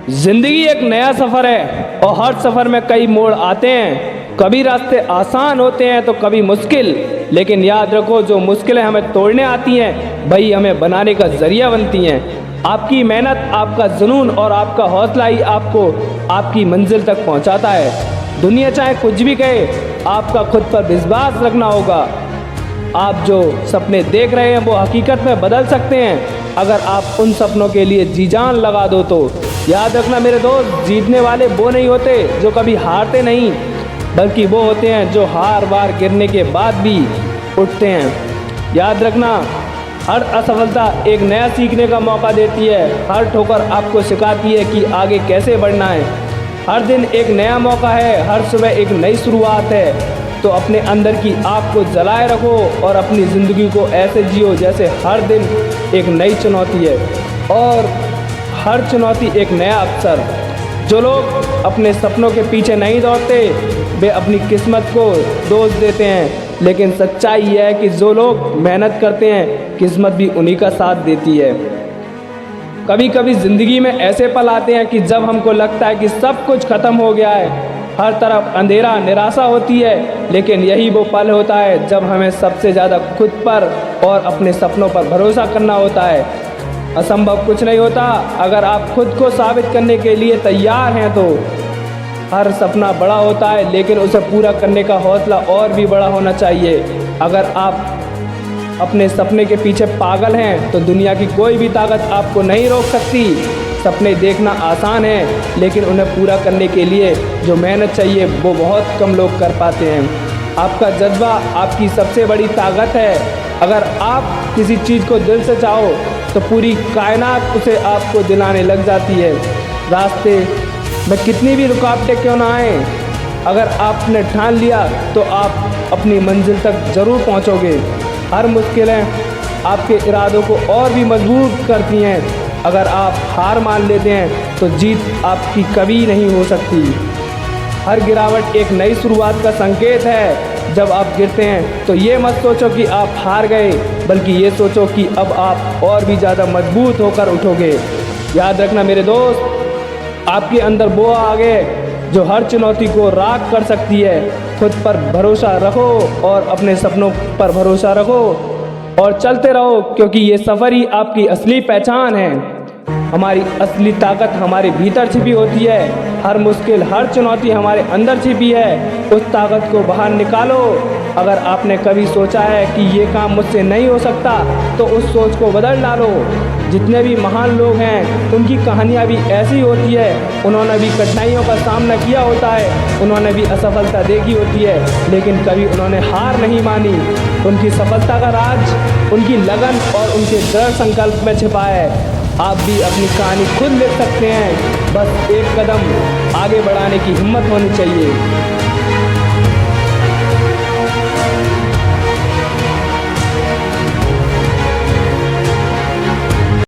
जिंदगी एक नया सफ़र है और हर सफ़र में कई मोड़ आते हैं। कभी रास्ते आसान होते हैं तो कभी मुश्किल, लेकिन याद रखो जो मुश्किलें हमें तोड़ने आती हैं वही हमें बनाने का जरिया बनती हैं। आपकी मेहनत, आपका जुनून और आपका हौसला ही आपको आपकी मंजिल तक पहुंचाता है। दुनिया चाहे कुछ भी कहे, आपका खुद पर विश्वास रखना होगा। आप जो सपने देख रहे हैं वो हकीकत में बदल सकते हैं अगर आप उन सपनों के लिए जी जान लगा दो तो। याद रखना मेरे दोस्त, जीतने वाले वो नहीं होते जो कभी हारते नहीं, बल्कि वो होते हैं जो हार बार गिरने के बाद भी उठते हैं। याद रखना, हर असफलता एक नया सीखने का मौका देती है। हर ठोकर आपको सिखाती है कि आगे कैसे बढ़ना है। हर दिन एक नया मौका है, हर सुबह एक नई शुरुआत है। तो अपने अंदर की आग को जलाए रखो और अपनी ज़िंदगी को ऐसे जियो जैसे हर दिन एक नई चुनौती है और हर चुनौती एक नया अवसर। जो लोग अपने सपनों के पीछे नहीं दौड़ते वे अपनी किस्मत को दोष देते हैं, लेकिन सच्चाई यह है कि जो लोग मेहनत करते हैं किस्मत भी उन्हीं का साथ देती है। कभी कभी ज़िंदगी में ऐसे पल आते हैं कि जब हमको लगता है कि सब कुछ ख़त्म हो गया है, हर तरफ अंधेरा, निराशा होती है, लेकिन यही वो पल होता है जब हमें सबसे ज़्यादा खुद पर और अपने सपनों पर भरोसा करना होता है। असंभव कुछ नहीं होता अगर आप खुद को साबित करने के लिए तैयार हैं तो। हर सपना बड़ा होता है लेकिन उसे पूरा करने का हौसला और भी बड़ा होना चाहिए। अगर आप अपने सपने के पीछे पागल हैं तो दुनिया की कोई भी ताकत आपको नहीं रोक सकती। सपने देखना आसान है लेकिन उन्हें पूरा करने के लिए जो मेहनत चाहिए वो बहुत कम लोग कर पाते हैं। आपका जज्बा आपकी सबसे बड़ी ताकत है। अगर आप किसी चीज़ को दिल से चाहो तो पूरी कायनात उसे आपको दिलाने लग जाती है। रास्ते में कितनी भी रुकावटें क्यों ना आए, अगर आपने ठान लिया तो आप अपनी मंजिल तक ज़रूर पहुंचोगे। हर मुश्किलें आपके इरादों को और भी मजबूत करती हैं। अगर आप हार मान लेते हैं तो जीत आपकी कभी नहीं हो सकती। हर गिरावट एक नई शुरुआत का संकेत है। जब आप गिरते हैं तो ये मत सोचो कि आप हार गए, बल्कि ये सोचो कि अब आप और भी ज़्यादा मजबूत होकर उठोगे। याद रखना मेरे दोस्त, आपके अंदर वो आगे जो हर चुनौती को राख कर सकती है। खुद पर भरोसा रखो और अपने सपनों पर भरोसा रखो और चलते रहो, क्योंकि ये सफ़र ही आपकी असली पहचान है। हमारी असली ताकत हमारे भीतर छिपी होती है। हर मुश्किल, हर चुनौती हमारे अंदर छिपी है। उस ताकत को बाहर निकालो। अगर आपने कभी सोचा है कि ये काम मुझसे नहीं हो सकता तो उस सोच को बदल डालो। जितने भी महान लोग हैं उनकी कहानियाँ भी ऐसी होती है। उन्होंने भी कठिनाइयों का सामना किया होता है, उन्होंने भी असफलता देखी होती है, लेकिन कभी उन्होंने हार नहीं मानी। उनकी सफलता का राज उनकी लगन और उनके दृढ़ संकल्प में छिपा है। आप भी अपनी कहानी खुद लिख सकते हैं, बस एक कदम आगे बढ़ाने की हिम्मत होनी चाहिए।